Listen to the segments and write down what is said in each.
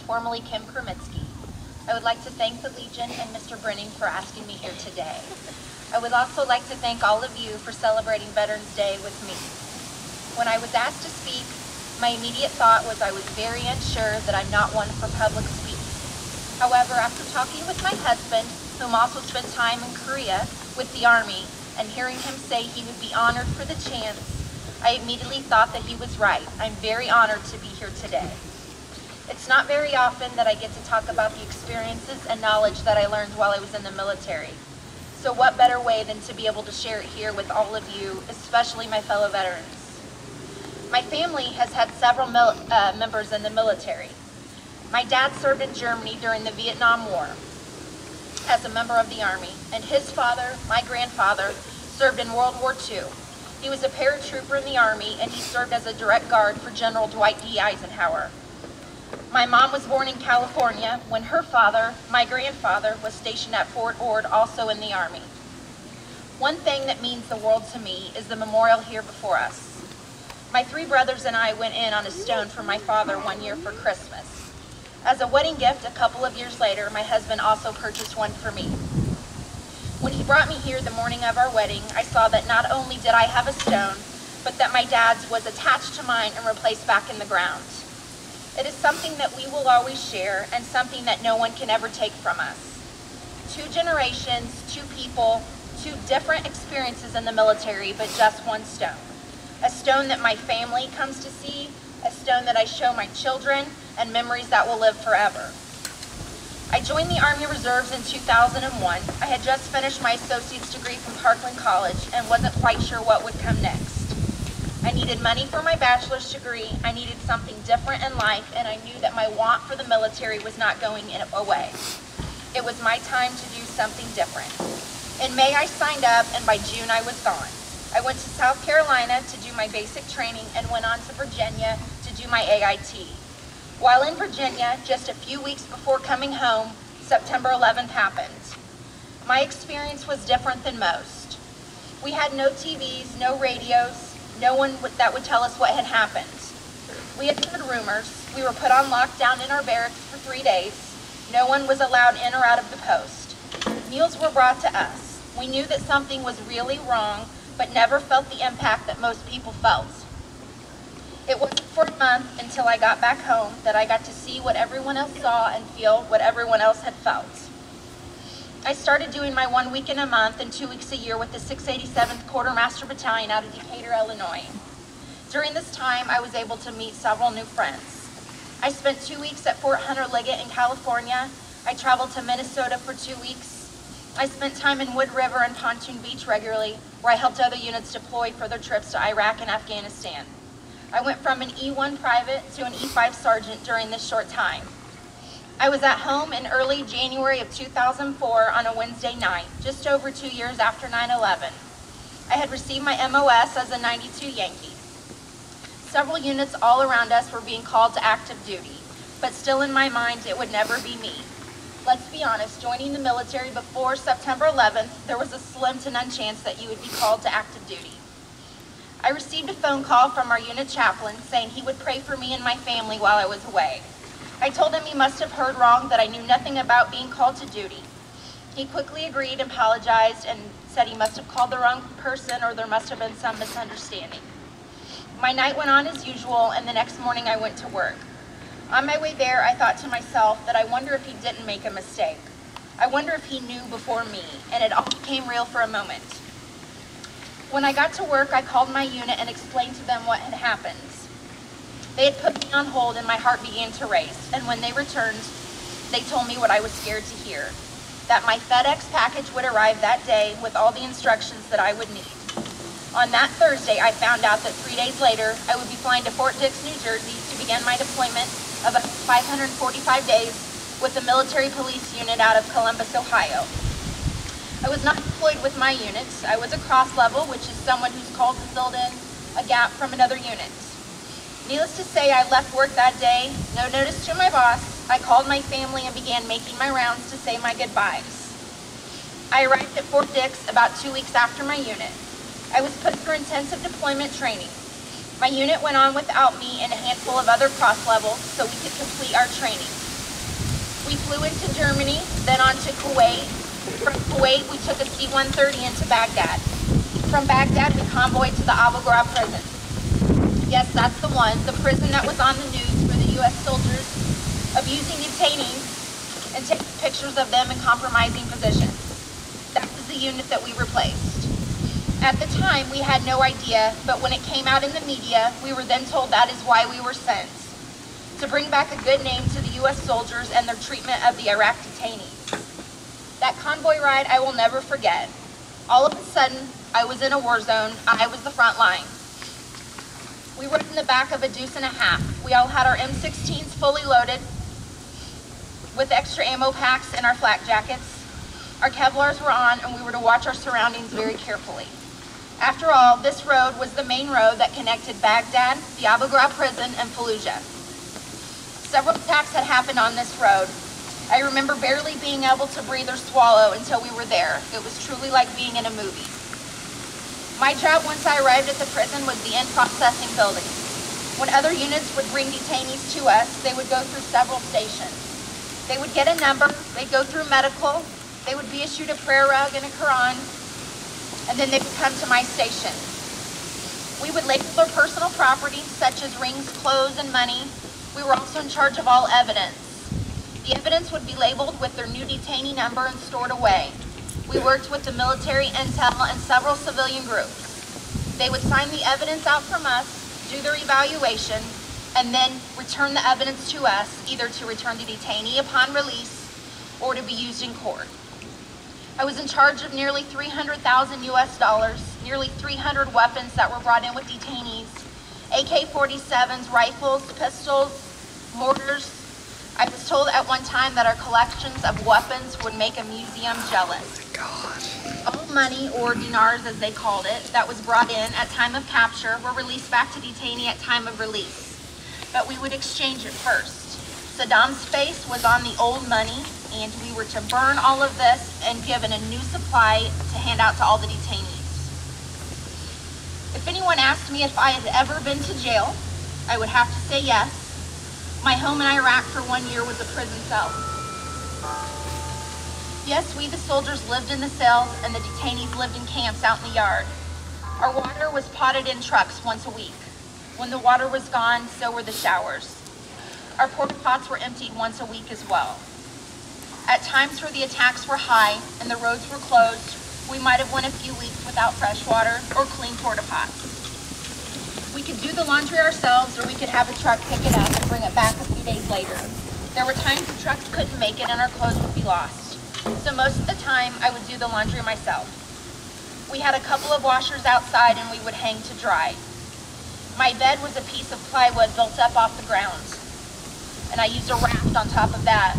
formerly Kim Kremitsky. I would like to thank the Legion and Mr. Brenning for asking me here today. I would also like to thank all of you for celebrating Veterans Day with me. When I was asked to speak, my immediate thought was I was very unsure that I'm not one for public speaking. However, after talking with my husband, whom also spent time in Korea with the Army, and hearing him say he would be honored for the chance, I immediately thought that he was right. I'm very honored to be here today. It's not very often that I get to talk about the experiences and knowledge that I learned while I was in the military. So what better way than to be able to share it here with all of you, especially my fellow veterans. My family has had several members in the military. My dad served in Germany during the Vietnam War as a member of the Army, and his father, my grandfather, served in World War II. He was a paratrooper in the Army, and he served as a direct guard for General Dwight D. Eisenhower. My mom was born in California when her father, my grandfather, was stationed at Fort Ord, also in the Army. One thing that means the world to me is the memorial here before us. My 3 brothers and I went in on a stone for my father one year for Christmas. As a wedding gift, a couple of years later, my husband also purchased one for me. When he brought me here the morning of our wedding, I saw that not only did I have a stone, but that my dad's was attached to mine and replaced back in the ground. It is something that we will always share and something that no one can ever take from us. 2 generations, 2 people, 2 different experiences in the military, but just one stone. A stone that my family comes to see, a stone that I show my children, and memories that will live forever. I joined the Army Reserves in 2001. I had just finished my associate's degree from Parkland College and wasn't quite sure what would come next. I needed money for my bachelor's degree, I needed something different in life, and I knew that my want for the military was not going away. It was my time to do something different. In May I signed up, and by June I was gone. I went to South Carolina to do my basic training and went on to Virginia to do my AIT. While in Virginia, just a few weeks before coming home, September 11th happened. My experience was different than most. We had no TVs, no radios, no one that would tell us what had happened. We had heard rumors. We were put on lockdown in our barracks for 3 days. No one was allowed in or out of the post. Meals were brought to us. We knew that something was really wrong, but never felt the impact that most people felt. It wasn't for a month until I got back home that I got to see what everyone else saw and feel what everyone else had felt. I started doing my 1 weekend a month and 2 weeks a year with the 687th Quartermaster Battalion out of Decatur, Illinois. During this time, I was able to meet several new friends. I spent 2 weeks at Fort Hunter Liggett in California. I traveled to Minnesota for 2 weeks. I spent time in Wood River and Pontoon Beach regularly, where I helped other units deploy for their trips to Iraq and Afghanistan. I went from an E1 private to an E5 sergeant during this short time. I was at home in early January of 2004 on a Wednesday night, just over 2 years after 9/11. I had received my MOS as a 92 Yankee. Several units all around us were being called to active duty, but still in my mind it would never be me. Let's be honest, joining the military before September 11th, there was a slim to none chance that you would be called to active duty. I received a phone call from our unit chaplain saying he would pray for me and my family while I was away. I told him he must have heard wrong, that I knew nothing about being called to duty. He quickly agreed and apologized and said he must have called the wrong person or there must have been some misunderstanding. My night went on as usual, and the next morning I went to work. On my way there, I thought to myself that I wonder if he didn't make a mistake. I wonder if he knew before me, and it all became real for a moment. When I got to work, I called my unit and explained to them what had happened. They had put me on hold and my heart began to race, and when they returned, they told me what I was scared to hear, that my FedEx package would arrive that day with all the instructions that I would need. On that Thursday, I found out that 3 days later, I would be flying to Fort Dix, New Jersey to begin my deployment of 545 days with the military police unit out of Columbus, Ohio. I was not deployed with my unit. I was a cross level, which is someone who's called to fill in a gap from another unit. Needless to say, I left work that day, no notice to my boss. I called my family and began making my rounds to say my goodbyes. I arrived at Fort Dix about 2 weeks after my unit. I was put through intensive deployment training. My unit went on without me and a handful of other cross levels so we could complete our training. We flew into Germany, then on to Kuwait. From Kuwait, we took a C-130 into Baghdad. From Baghdad, we convoyed to the Abu Ghraib prison. Yes, that's the one, the prison that was on the news for the U.S. soldiers abusing detainees and taking pictures of them in compromising positions. That was the unit that we replaced. At the time, we had no idea, but when it came out in the media, we were then told that is why we were sent, to bring back a good name to the U.S. soldiers and their treatment of the Iraq detainees. That convoy ride I will never forget. All of a sudden, I was in a war zone. I was the front line. We rode in the back of a deuce and a half. We all had our M16s fully loaded with extra ammo packs and our flak jackets. Our Kevlars were on, and we were to watch our surroundings very carefully. After all, this road was the main road that connected Baghdad, the Abu Ghraib prison, and Fallujah. Several attacks had happened on this road. I remember barely being able to breathe or swallow until we were there. It was truly like being in a movie. My job once I arrived at the prison was the in-processing building. When other units would bring detainees to us, they would go through several stations. They would get a number, they'd go through medical, they would be issued a prayer rug and a Quran, and then they would come to my station. We would label their personal property, such as rings, clothes, and money. We were also in charge of all evidence. The evidence would be labeled with their new detainee number and stored away. We worked with the military intel and several civilian groups. They would sign the evidence out from us, do their evaluation, and then return the evidence to us, either to return the detainee upon release or to be used in court. I was in charge of nearly 300,000 US dollars, nearly 300 weapons that were brought in with detainees, AK-47s, rifles, pistols, mortars. I was told at one time that our collections of weapons would make a museum jealous. Oh my God. All money, or dinars as they called it, that was brought in at time of capture were released back to detainee at time of release. But we would exchange it first. Saddam's face was on the old money, and we were to burn all of this and given a new supply to hand out to all the detainees. If anyone asked me if I had ever been to jail, I would have to say yes. My home in Iraq for 1 year was a prison cell. Yes, we the soldiers lived in the cells and the detainees lived in camps out in the yard. Our water was potted in trucks once a week. When the water was gone, so were the showers. Our porta pots were emptied once a week as well. At times where the attacks were high and the roads were closed, we might have went a few weeks without fresh water or clean porta pots. We could do the laundry ourselves, or we could have a truck pick it up and bring it back a few days later. There were times the trucks couldn't make it and our clothes would be lost. So most of the time, I would do the laundry myself. We had a couple of washers outside and we would hang to dry. My bed was a piece of plywood built up off the ground, and I used a raft on top of that.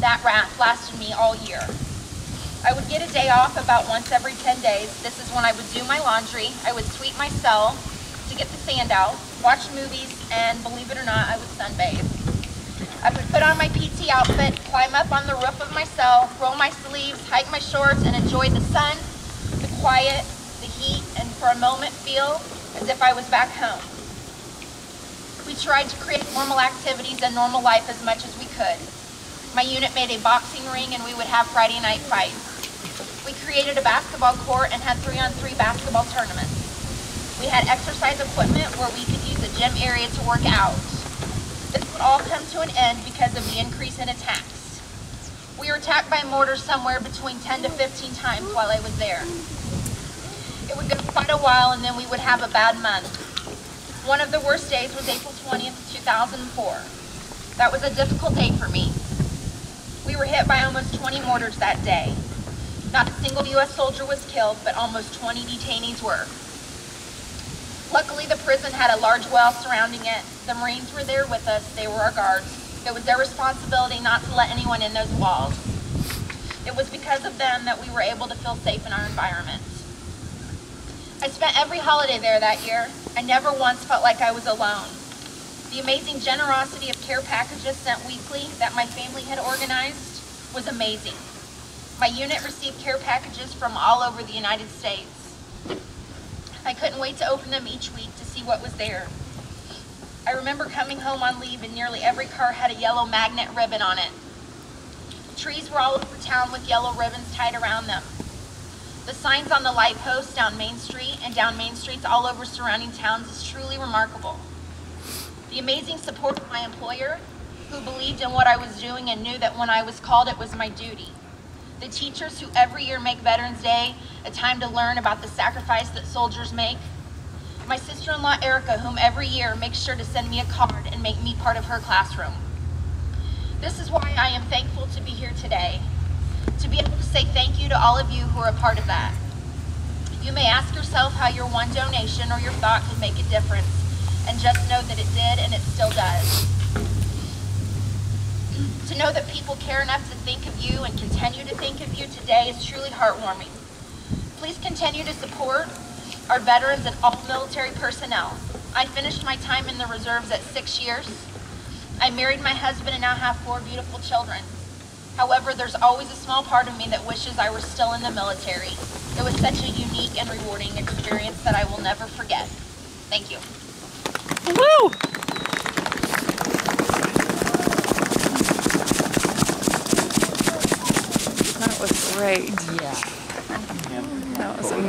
That raft lasted me all year. I would get a day off about once every 10 days. This is when I would do my laundry. I would sweep my cell to get the sand out, watch movies, and believe it or not, I would sunbathe. I would put on my PT outfit, climb up on the roof of my cell, roll my sleeves, hike my shorts, and enjoy the sun, the quiet, the heat, and for a moment feel as if I was back home. We tried to create normal activities and normal life as much as we could. My unit made a boxing ring and we would have Friday night fights. We created a basketball court and had 3-on-3 basketball tournaments. We had exercise equipment where we could use a gym area to work out. This would all come to an end because of the increase in attacks. We were attacked by mortars somewhere between 10 to 15 times while I was there. It would go quite a while and then we would have a bad month. One of the worst days was April 20th, 2004. That was a difficult day for me. We were hit by almost 20 mortars that day. Not a single U.S. soldier was killed, but almost 20 detainees were. Luckily, the prison had a large well surrounding it. The Marines were there with us. They were our guards. It was their responsibility not to let anyone in those walls. It was because of them that we were able to feel safe in our environment. I spent every holiday there that year. I never once felt like I was alone. The amazing generosity of care packages sent weekly that my family had organized was amazing. My unit received care packages from all over the United States. I couldn't wait to open them each week to see what was there. I remember coming home on leave and nearly every car had a yellow magnet ribbon on it. Trees were all over town with yellow ribbons tied around them. The signs on the light posts down Main Street and down main streets all over surrounding towns is truly remarkable. The amazing support of my employer, who believed in what I was doing and knew that when I was called it was my duty. The teachers who every year make Veterans Day a time to learn about the sacrifice that soldiers make. My sister-in-law Erica, whom every year makes sure to send me a card and make me part of her classroom. This is why I am thankful to be here today, to be able to say thank you to all of you who are a part of that. You may ask yourself how your one donation or your thought could make a difference, and just know that it did and it still does. To know that people care enough to think of you and continue to think of you today is truly heartwarming. Please continue to support our veterans and all military personnel. I finished my time in the reserves at 6 years. I married my husband and now have 4 beautiful children. However, there's always a small part of me that wishes I were still in the military. It was such a unique and rewarding experience that I will never forget. Thank you. Woo! That was great. Yeah. That was amazing.